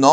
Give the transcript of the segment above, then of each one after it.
9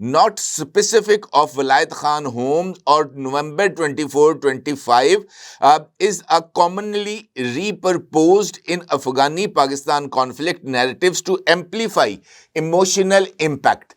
not specific of Walayat Khan home or November 24-25 is a commonly repurposed in Afghani-Pakistan conflict narratives to amplify emotional impact।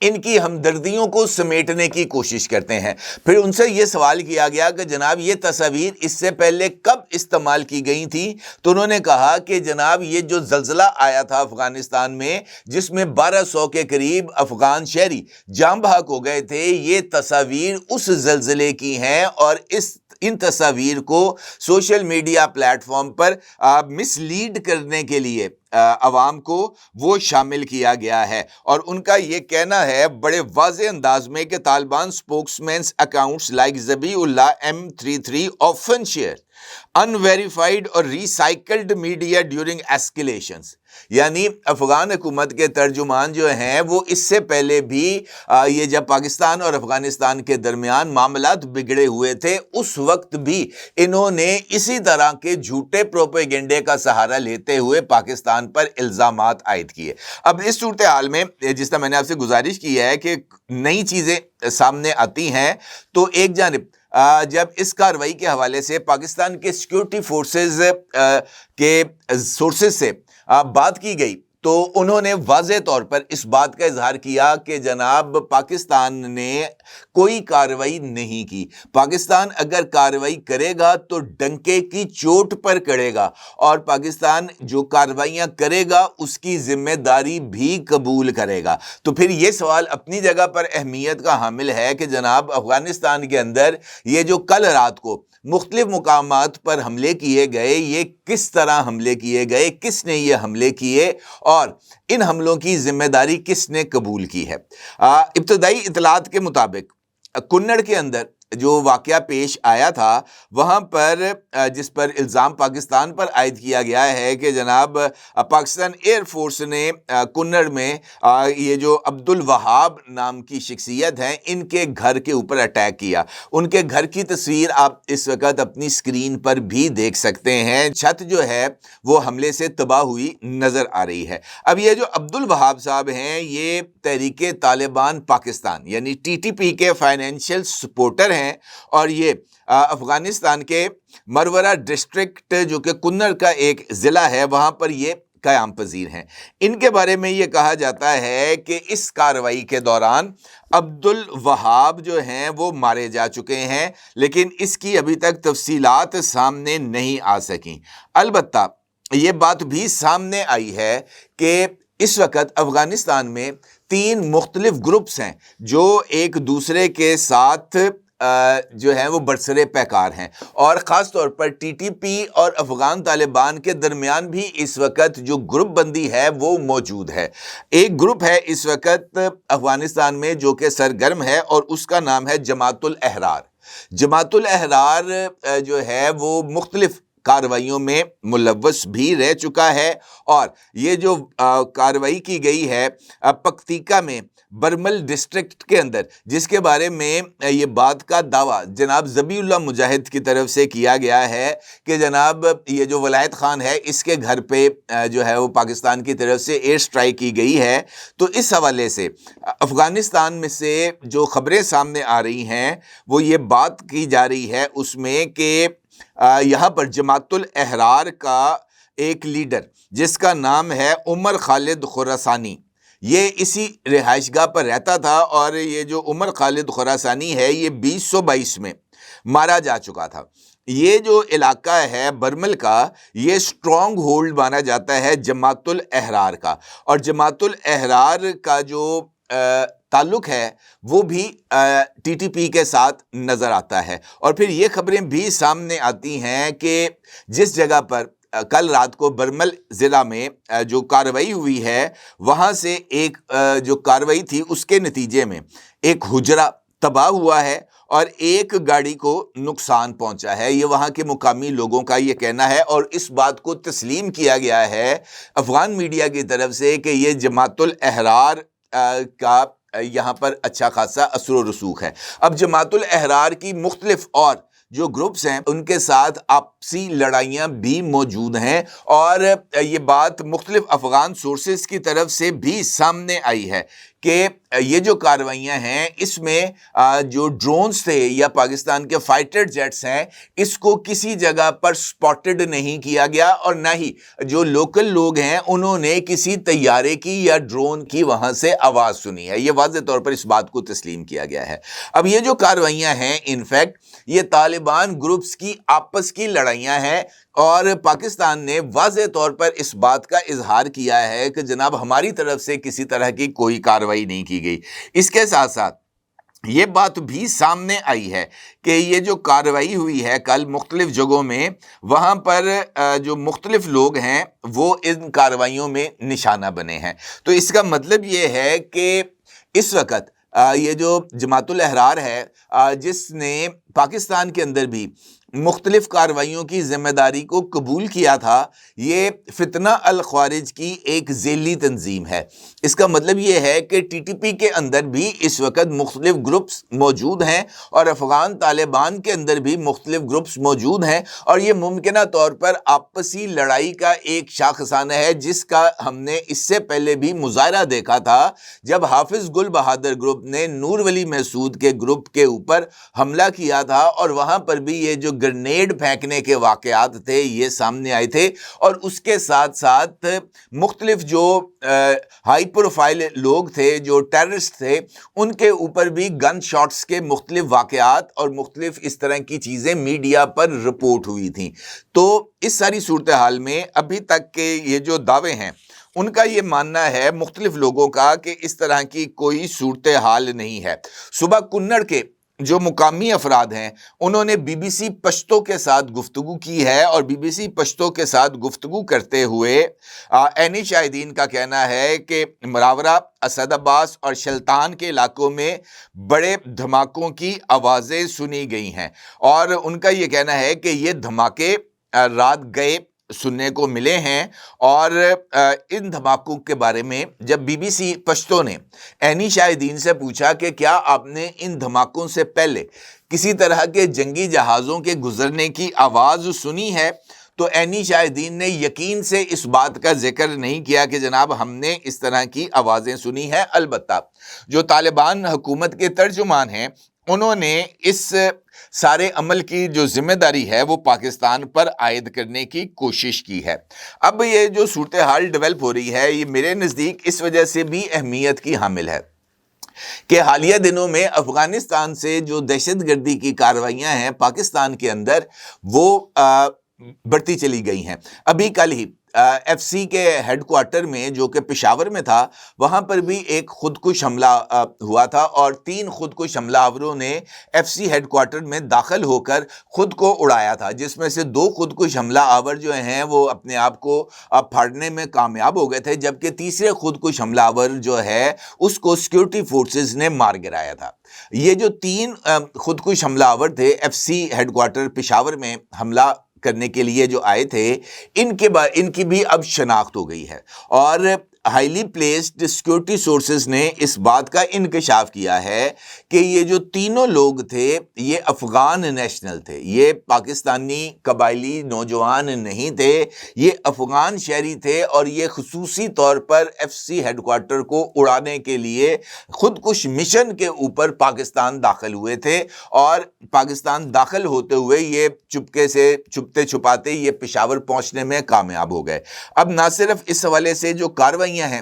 ان کی ہمدردیوں کو سمیٹنے کی کوشش کرتے ہیں۔ پھر ان سے یہ سوال کیا گیا کہ جناب یہ تصاویر اس سے پہلے کب استعمال کی گئی تھی؟ تو انہوں نے کہا کہ جناب یہ جو زلزلہ آیا تھا افغانستان میں، جس میں 1200 کے قریب افغان شہری جاں بحق ہو گئے تھے، یہ تصاویر اس زلزلے کی ہیں، اور ان تصاویر کو سوشل میڈیا پلیٹ فارم پر مس لیڈ کرنے کے لیے عوام کو وہ شامل کیا گیا ہے۔ اور ان کا یہ کہنا ہے بڑے واضح انداز میں کہ Taliban spokesmen accounts like Zabihullah M33 often share unverified اور recycled media during escalations، یعنی افغان حکومت کے ترجمان جو ہیں وہ اس سے پہلے بھی یہ جب پاکستان اور افغانستان کے درمیان معاملات بگڑے ہوئے تھے، اس وقت بھی انہوں نے اسی طرح کے جھوٹے پروپیگنڈے کا سہارا لیتے ہوئے پاکستان پر الزامات عائد کیے۔ اب اس صورتحال میں جس طرح میں نے آپ سے گزارش کی ہے کہ نئی چیزیں سامنے آتی ہیں، تو ایک جانب جب اس کارروائی کے حوالے سے پاکستان کے سیکیورٹی فورسز کے سورسز سے بات کی گئی، تو انہوں نے واضح طور پر اس بات کا اظہار کیا کہ جناب پاکستان نے کوئی کارروائی نہیں کی۔ پاکستان اگر کارروائی کرے گا تو ڈنکے کی چوٹ پر کرے گا، اور پاکستان جو کارروائیاں کرے گا اس کی ذمہ داری بھی قبول کرے گا۔ تو پھر یہ سوال اپنی جگہ پر اہمیت کا حامل ہے کہ جناب افغانستان کے اندر یہ جو کل رات کو مختلف مقامات پر حملے کیے گئے، یہ کس طرح حملے کیے گئے، کس نے یہ حملے کیے، اور ان حملوں کی ذمہ داری کس نے قبول کی ہے۔ ابتدائی اطلاعات کے مطابق کنڑ کے اندر جو واقعہ پیش آیا تھا، وہاں پر جس پر الزام پاکستان پر عائد کیا گیا ہے کہ جناب پاکستان ایئر فورس نے کنڑ میں یہ جو عبد الوہاب نام کی شخصیت ہیں، ان کے گھر کے اوپر اٹیک کیا۔ ان کے گھر کی تصویر آپ اس وقت اپنی سکرین پر بھی دیکھ سکتے ہیں، چھت جو ہے وہ حملے سے تباہ ہوئی نظر آ رہی ہے۔ اب یہ جو عبد الوہاب صاحب ہیں، یہ تحریک طالبان پاکستان یعنی TTP کے فائنینشیل سپورٹر ہیں، اور یہ افغانستان کے مرورہ ڈسٹرکٹ جو کہ کنڑ کا ایک ضلع ہے، وہاں پر یہ قیام پذیر ہیں۔ ان کے بارے میں یہ کہا جاتا ہے کہ اس کارروائی کے دوران عبد الوہاب جو ہیں وہ مارے جا چکے ہیں، لیکن اس کی ابھی تک تفصیلات سامنے نہیں آ سکیں۔ البتہ یہ بات بھی سامنے آئی ہے کہ اس وقت افغانستان میں 3 مختلف گروپس ہیں جو ایک دوسرے کے ساتھ جو ہیں وہ برسرے پیکار ہیں، اور خاص طور پر TTP اور افغان طالبان کے درمیان بھی اس وقت جو گروپ بندی ہے وہ موجود ہے۔ ایک گروپ ہے اس وقت افغانستان میں جو کہ سرگرم ہے، اور اس کا نام ہے جماعت الاحرار۔ جماعت الاحرار جو ہے وہ مختلف کارروائیوں میں ملوث بھی رہ چکا ہے، اور یہ جو کارروائی کی گئی ہے پکتیکا میں برمل ڈسٹرکٹ کے اندر، جس کے بارے میں یہ بات کا دعویٰ جناب ذبیح اللہ مجاہد کی طرف سے کیا گیا ہے کہ جناب یہ جو ولایت خان ہے، اس کے گھر پہ جو ہے وہ پاکستان کی طرف سے ایئر سٹرائک کی گئی ہے۔ تو اس حوالے سے افغانستان میں سے جو خبریں سامنے آ رہی ہیں، وہ یہ بات کی جا رہی ہے اس میں کہ یہاں پر جماعت الاحرار کا ایک لیڈر جس کا نام ہے عمر خالد خراسانی، یہ اسی رہائش گاہ پر رہتا تھا، اور یہ جو عمر خالد خراسانی ہے یہ 2022 میں مارا جا چکا تھا۔ یہ جو علاقہ ہے برمل کا، یہ سٹرونگ ہولڈ مانا جاتا ہے جماعت الاحرار کا، اور جماعت الاحرار کا جو تعلق ہے وہ بھی TTP کے ساتھ نظر آتا ہے۔ اور پھر یہ خبریں بھی سامنے آتی ہیں کہ جس جگہ پر کل رات کو برمل ضلع میں جو کارروائی ہوئی ہے، وہاں سے ایک جو کارروائی تھی اس کے نتیجے میں ایک حجرہ تباہ ہوا ہے اور ایک گاڑی کو نقصان پہنچا ہے۔ یہ وہاں کے مقامی لوگوں کا یہ کہنا ہے، اور اس بات کو تسلیم کیا گیا ہے افغان میڈیا کی طرف سے کہ یہ جماعت الاحرار کا یہاں پر اچھا خاصا اثر و رسوخ ہے۔ اب جماعت الاحرار کی مختلف اور جو گروپس ہیں ان کے ساتھ آپسی لڑائیاں بھی موجود ہیں، اور یہ بات مختلف افغان سورسز کی طرف سے بھی سامنے آئی ہے کہ یہ جو کارروائیاں ہیں اس میں جو ڈرونز تھے یا پاکستان کے فائٹر جیٹس ہیں اس کو کسی جگہ پر سپاٹڈ نہیں کیا گیا، اور نہ ہی جو لوکل لوگ ہیں انہوں نے کسی طیارے کی یا ڈرون کی وہاں سے آواز سنی ہے۔ یہ واضح طور پر اس بات کو تسلیم کیا گیا ہے۔ اب یہ جو کارروائیاں ہیں انفیکٹ یہ طالبان گروپس کی آپس کی لڑائیاں ہیں، اور پاکستان نے واضح طور پر اس بات کا اظہار کیا ہے کہ جناب ہماری طرف سے کسی طرح کی کوئی کارروائی نہیں کی گئی۔ اس کے ساتھ ساتھ یہ بات بھی سامنے آئی ہے کہ یہ جو کارروائی ہوئی ہے کل مختلف جگہوں میں، وہاں پر جو مختلف لوگ ہیں وہ ان کارروائیوں میں نشانہ بنے ہیں۔ تو اس کا مطلب یہ ہے کہ اس وقت یہ جو جماعت الاحرار ہے جس نے پاکستان کے اندر بھی مختلف کارروائیوں کی ذمہ داری کو قبول کیا تھا، یہ فتنہ الخوارج کی ایک ذیلی تنظیم ہے۔ اس کا مطلب یہ ہے کہ ٹی ٹی پی کے اندر بھی اس وقت مختلف گروپس موجود ہیں، اور افغان طالبان کے اندر بھی مختلف گروپس موجود ہیں، اور یہ ممکنہ طور پر آپسی لڑائی کا ایک شاخسانہ ہے جس کا ہم نے اس سے پہلے بھی مظاہرہ دیکھا تھا جب حافظ گل بہادر گروپ نے نور ولی محسود کے گروپ کے اوپر حملہ کیا تھا، اور وہاں پر بھی یہ جو گرنیڈ پھینکنے کے واقعات تھے یہ سامنے آئے تھے، اور اس کے ساتھ ساتھ مختلف جو ہائی پروفائل لوگ تھے جو ٹیررسٹ تھے ان کے اوپر بھی گن شاٹس کے مختلف واقعات اور مختلف اس طرح کی چیزیں میڈیا پر رپورٹ ہوئی تھیں۔ تو اس ساری صورتحال میں ابھی تک کے یہ جو دعوے ہیں ان کا یہ ماننا ہے مختلف لوگوں کا کہ اس طرح کی کوئی صورتحال نہیں ہے۔ صبح کنڑ کے جو مقامی افراد ہیں انہوں نے بی بی سی پشتو کے ساتھ گفتگو کی ہے، اور بی بی سی پشتو کے ساتھ گفتگو کرتے ہوئے عینی شاہدین کا کہنا ہے کہ مراورہ، اسد عباس اور شلتان کے علاقوں میں بڑے دھماکوں کی آوازیں سنی گئی ہیں، اور ان کا یہ کہنا ہے کہ یہ دھماکے رات گئے سننے کو ملے ہیں، اور ان دھماکوں کے بارے میں جب بی بی سی پشتو نے عینی شاہدین سے پوچھا کہ کیا آپ نے ان دھماکوں سے پہلے کسی طرح کے جنگی جہازوں کے گزرنے کی آواز سنی ہے، تو عینی شاہدین نے یقین سے اس بات کا ذکر نہیں کیا کہ جناب ہم نے اس طرح کی آوازیں سنی ہیں۔ البتہ جو طالبان حکومت کے ترجمان ہیں انہوں نے اس سارے عمل کی جو ذمہ داری ہے وہ پاکستان پر عائد کرنے کی کوشش کی ہے۔ اب یہ جو صورتحال ڈیولپ ہو رہی ہے یہ میرے نزدیک اس وجہ سے بھی اہمیت کی حامل ہے کہ حالیہ دنوں میں افغانستان سے جو دہشت گردی کی کارروائیاں ہیں پاکستان کے اندر وہ بڑھتی چلی گئی ہیں۔ ابھی کل ہی ایف سی کے ہیڈ کوارٹر میں جو کہ پشاور میں تھا وہاں پر بھی ایک خودکش حملہ ہوا تھا، اور 3 خودکش حملہ آوروں نے ایف سی ہیڈ کوارٹر میں داخل ہو کر خود کو اڑایا تھا، جس میں سے 2 خودکش حملہ آور جو ہیں وہ اپنے آپ کو پھاڑنے میں کامیاب ہو گئے تھے، جبکہ تیسرے خودکش حملہ آور جو ہے اس کو سیکورٹی فورسز نے مار گرایا تھا۔ یہ جو 3 خودکش حملہ آور تھے F C headquarter Peshawar میں حملہ کرنے کے لیے جو آئے تھے ان کی بھی اب شناخت ہو گئی ہے، اور ہائیلی پلیسڈ سیکورٹی سورسز نے اس بات کا انکشاف کیا ہے کہ یہ جو تینوں لوگ تھے یہ افغان نیشنل تھے، یہ پاکستانی قبائلی نوجوان نہیں تھے، یہ افغان شہری تھے، اور یہ خصوصی طور پر ایف سی ہیڈ کوارٹر کو اڑانے کے لیے خودکش مشن کے اوپر پاکستان داخل ہوئے تھے، اور پاکستان داخل ہوتے ہوئے یہ چھپتے چھپاتے یہ پشاور پہنچنے میں کامیاب ہو گئے۔ اب نہ صرف اس حوالے سے جو کارروائیاں ہیں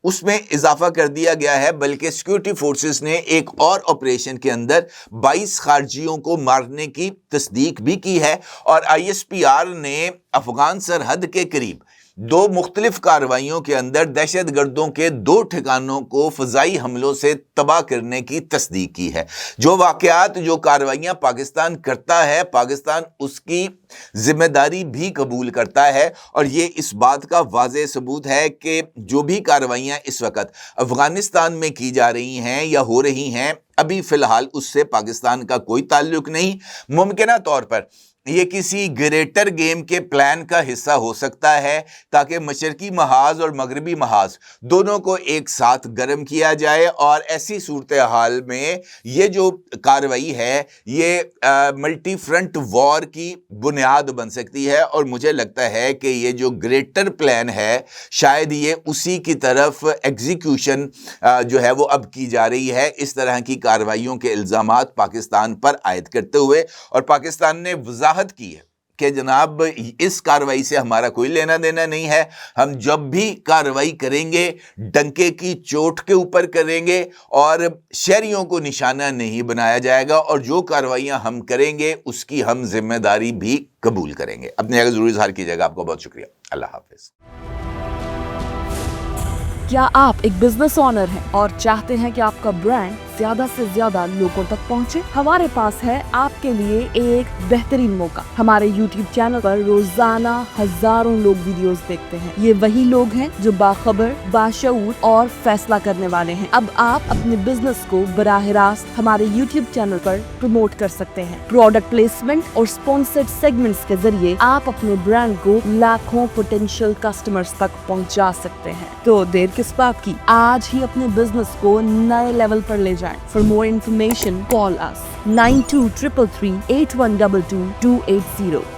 اس میں اضافہ کر دیا گیا ہے، بلکہ سیکورٹی فورسز نے ایک اور آپریشن کے اندر 22 خارجیوں کو مارنے کی تصدیق بھی کی ہے، اور آئی ایس پی آر نے افغان سرحد کے قریب 2 مختلف کارروائیوں کے اندر دہشت گردوں کے 2 ٹھکانوں کو فضائی حملوں سے تباہ کرنے کی تصدیق کی ہے۔ جو واقعات جو کارروائیاں پاکستان کرتا ہے پاکستان اس کی ذمہ داری بھی قبول کرتا ہے، اور یہ اس بات کا واضح ثبوت ہے کہ جو بھی کارروائیاں اس وقت افغانستان میں کی جا رہی ہیں یا ہو رہی ہیں ابھی فی الحال اس سے پاکستان کا کوئی تعلق نہیں۔ ممکنہ طور پر یہ کسی گریٹر گیم کے پلان کا حصہ ہو سکتا ہے تاکہ مشرقی محاذ اور مغربی محاذ دونوں کو ایک ساتھ گرم کیا جائے، اور ایسی صورتحال میں یہ جو کارروائی ہے یہ ملٹی فرنٹ وار کی بنیاد بن سکتی ہے، اور مجھے لگتا ہے کہ یہ جو گریٹر پلان ہے شاید یہ اسی کی طرف ایگزیکیوشن جو ہے وہ اب کی جا رہی ہے، اس طرح کی کارروائیوں کے الزامات پاکستان پر عائد کرتے ہوئے، اور پاکستان نے وضاحت کی ہے کہ جناب اس کارروائی سے ہمارا کوئی لینا دینا نہیں ہے، ہم جب بھی کارروائی کریں گے ڈنکے کی چوٹ کے اوپر کریں گے اور شہریوں کو نشانہ نہیں بنایا جائے گا، اور جو کارروائیاں ہم کریں گے اس کی ہم ذمہ داری بھی قبول کریں گے۔ اپنے اگر ضروری اظہار کیجیے گا۔ آپ کو بہت شکریہ۔ اللہ حافظ۔ کیا آپ ایک بزنس اونر ہیں اور چاہتے ہیں کہ آپ کا برانڈ زیادہ سے زیادہ لوگوں تک پہنچے؟ ہمارے پاس ہے آپ کے لیے ایک بہترین موقع۔ ہمارے یوٹیوب چینل پر روزانہ ہزاروں لوگ ویڈیوز دیکھتے ہیں۔ یہ وہی لوگ ہیں جو باخبر، باشعور اور فیصلہ کرنے والے ہیں۔ اب آپ اپنے بزنس کو براہ راست ہمارے یوٹیوب چینل پر پروموٹ کر سکتے ہیں۔ پروڈکٹ پلیسمنٹ اور اسپانسرڈ سیگمنٹس کے ذریعے آپ اپنے برانڈ کو لاکھوں پوٹینشیل کسٹمرز تک پہنچا سکتے ہیں۔ تو دیر کس بات کی؟ آج ہی اپنے بزنس کو نئے لیول پر لے جائیں۔ For more information, call us 9233 8122 280.